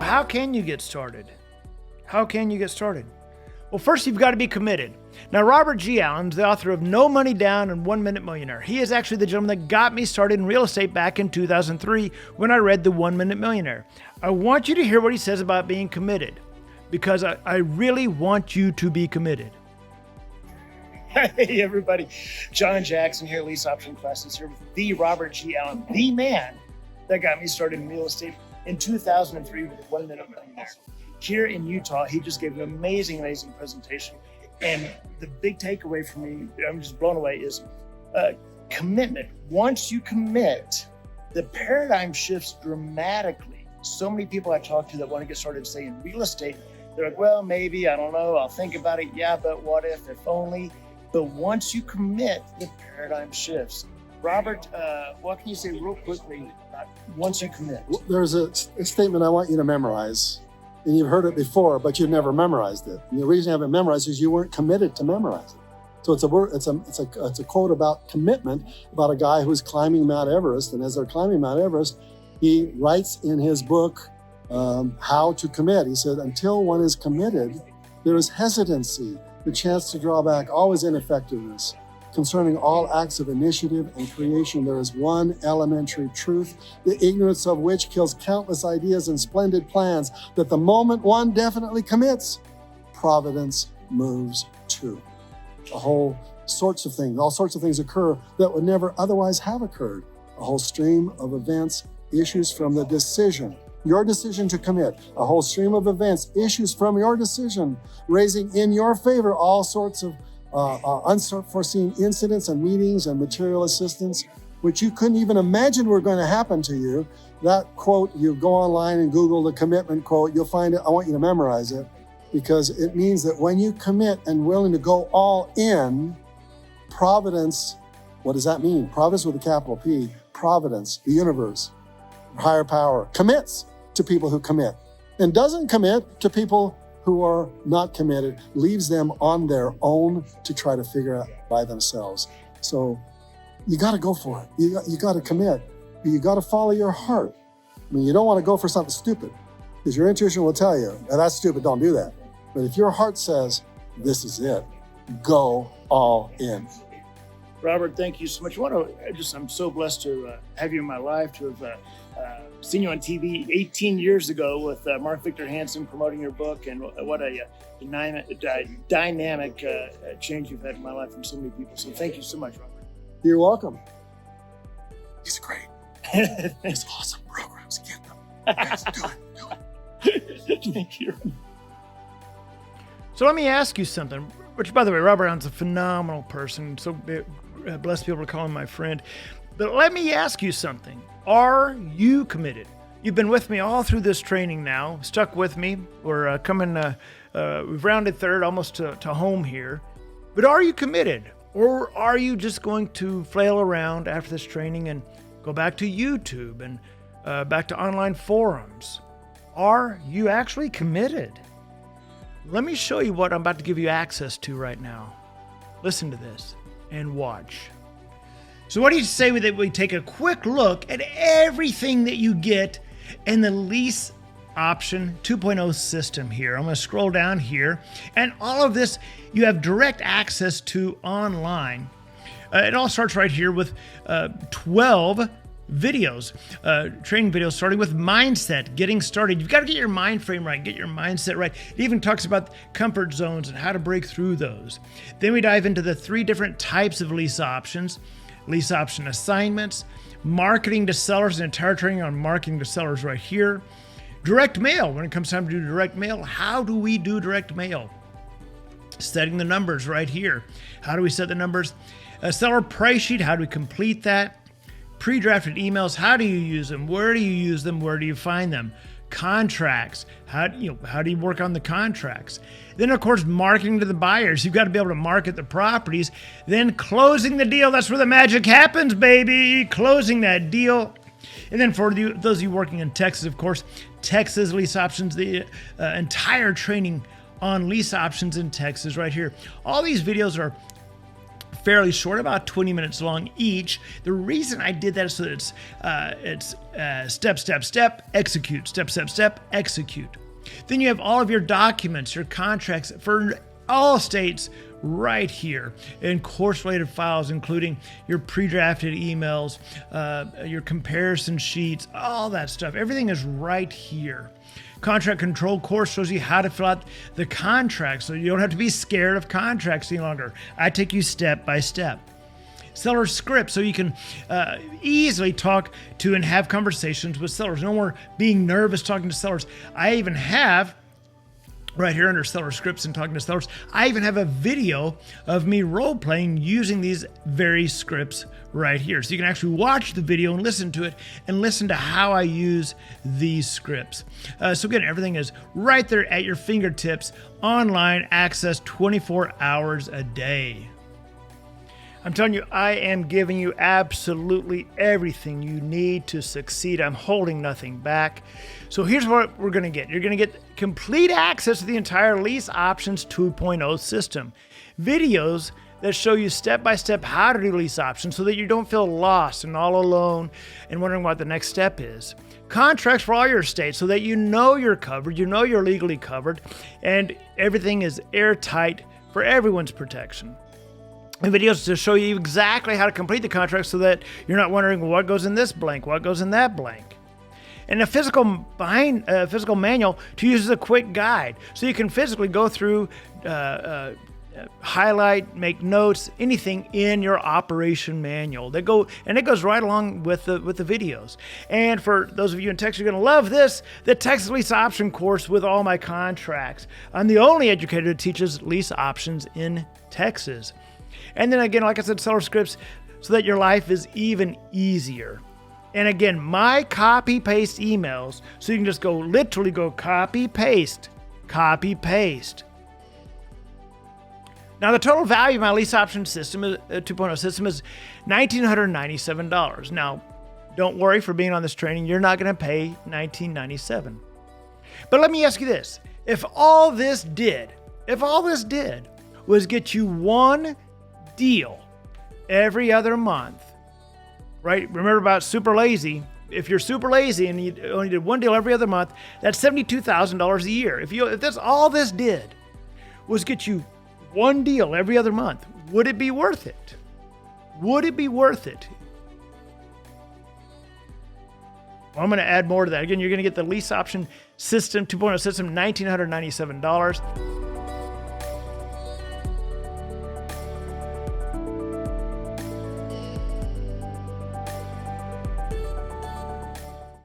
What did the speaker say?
how can you get started? How can you get started? Well, first you've got to be committed. Now, Robert G. Allen's the author of No Money Down and 1 Minute Millionaire. He is actually the gentleman that got me started in real estate back in 2003 when I read The 1 Minute Millionaire. I want you to hear what he says about being committed because I really want you to be committed. Hey, everybody. John Jackson here, Lease Option Classes here with the Robert G. Allen, the man that got me started in real estate in 2003 with 1 Minute Millionaire. Here in Utah, he just gave an amazing presentation. And the big takeaway for me, I'm just blown away, is commitment. Once you commit, the paradigm shifts dramatically. So many people I talk to that want to get started, say, in real estate, they're like, well, maybe, I don't know, I'll think about it. Yeah, but what if only? But once you commit, the paradigm shifts. Robert, what can you say real quickly once you commit? There's a statement I want you to memorize. And you've heard it before, but you've never memorized it. And the reason you haven't memorized is you weren't committed to memorize it. So it's a quote about commitment, about a guy who's climbing Mount Everest. And as they're climbing Mount Everest, he writes in his book, How to Commit. He said, until one is committed, there is hesitancy, the chance to draw back, always ineffectiveness. Concerning all acts of initiative and creation, there is one elementary truth, the ignorance of which kills countless ideas and splendid plans, that the moment one definitely commits, providence moves too. All sorts of things occur that would never otherwise have occurred. A whole stream of events issues from the decision, your decision to commit. A whole stream of events issues from your decision, raising in your favor all sorts of unforeseen incidents and meetings and material assistance, which you couldn't even imagine were going to happen to you. That quote, you go online and Google the commitment quote, you'll find it. I want you to memorize it because it means that when you commit and willing to go all in, providence, what does that mean? Providence with a capital P, providence, the universe, higher power, commits to people who commit and doesn't commit to people who are not committed, leaves them on their own to try to figure out by themselves. So you got to go for it. You got to commit. You got to follow your heart. I mean, you don't want to go for something stupid because your intuition will tell you, that's stupid, don't do that. But if your heart says, this is it, go all in. Robert, thank you so much. I'm so blessed to have you in my life, to have seen you on TV 18 years ago with Mark Victor Hansen promoting your book, and what a dynamic change you've had in my life from so many people. So thank you so much, Robert. You're welcome. He's great. He's awesome programs. Get them. Yes, do it. Thank you. So let me ask you something, which, by the way, Robert Allen's a phenomenal person. So blessed to be able to call him my friend. But let me ask you something. Are you committed? You've been with me all through this training now, stuck with me. We're we've rounded third, almost to home here. But are you committed? Or are you just going to flail around after this training and go back to YouTube and back to online forums? Are you actually committed? Let me show you what I'm about to give you access to right now. Listen to this and watch. So what do you say that we take a quick look at everything that you get in the Lease Option 2.0 system here? I'm going to scroll down here, and all of this you have direct access to online. It all starts right here with 12 videos, training videos, starting with mindset, getting started. You've got to get your mind frame right, get your mindset right. It even talks about comfort zones and how to break through those. Then we dive into the 3 different types of lease options, lease option assignments, marketing to sellers, an entire training on marketing to sellers right here. Direct mail, when it comes time to do direct mail, how do we do direct mail? Setting the numbers right here. How do we set the numbers? A seller price sheet, how do we complete that? Pre-drafted emails, how do you use them? Where do you use them? Where do you find them? Contracts, how do you work on the contracts? Then, of course, marketing to the buyers. You've got to be able to market the properties. Then closing the deal. That's where the magic happens, baby. Closing that deal. And then for those of you working in Texas, of course, Texas Lease Options, the entire training on lease options in Texas right here. All these videos are fairly short, about 20 minutes long each. The reason I did that is so that it's step, step, step, execute, step, step, step, execute. Then you have all of your documents, your contracts for all states right here, in course-related files, including your pre-drafted emails, your comparison sheets, all that stuff. Everything is right here. Contract control course shows you how to fill out the contract, so you don't have to be scared of contracts any longer. I take you step by step. Seller script, so you can easily talk to and have conversations with sellers. No more being nervous talking to sellers. I even have, right here under seller scripts and talking to sellers, I even have a video of me role-playing using these very scripts right here. So you can actually watch the video and listen to it and listen to how I use these scripts. So again, everything is right there at your fingertips, online access 24 hours a day. I'm telling you, I am giving you absolutely everything you need to succeed. I'm holding nothing back. So here's what we're going to get. You're going to get complete access to the entire Lease Options 2.0 system. Videos that show you step-by-step how to do lease options so that you don't feel lost and all alone and wondering what the next step is. Contracts for all your states so that you know you're covered, you know you're legally covered, and everything is airtight for everyone's protection. And videos to show you exactly how to complete the contract so that you're not wondering, well, what goes in this blank, what goes in that blank. And a physical manual to use as a quick guide, so you can physically go through, highlight, make notes, anything in your operation manual. It goes right along with the videos. And for those of you in Texas, you're going to love this, the Texas Lease Option course with all my contracts. I'm the only educator that teaches lease options in Texas. And then again, like I said, seller scripts so that your life is even easier. And again, my copy-paste emails, so you can just literally go copy-paste, copy-paste. Now, the total value of my lease option system, 2.0 system, is $1,997. Now, don't worry, for being on this training, you're not going to pay $1,997. But let me ask you this. If all this did was get you one deal every other month, right? Remember about super lazy. If you're super lazy and you only did one deal every other month, that's $72,000 a year. If that's all this did was get you one deal every other month, would it be worth it? Would it be worth it? Well, I'm going to add more to that. Again, you're going to get the lease option system, 2.0 system, $1,997.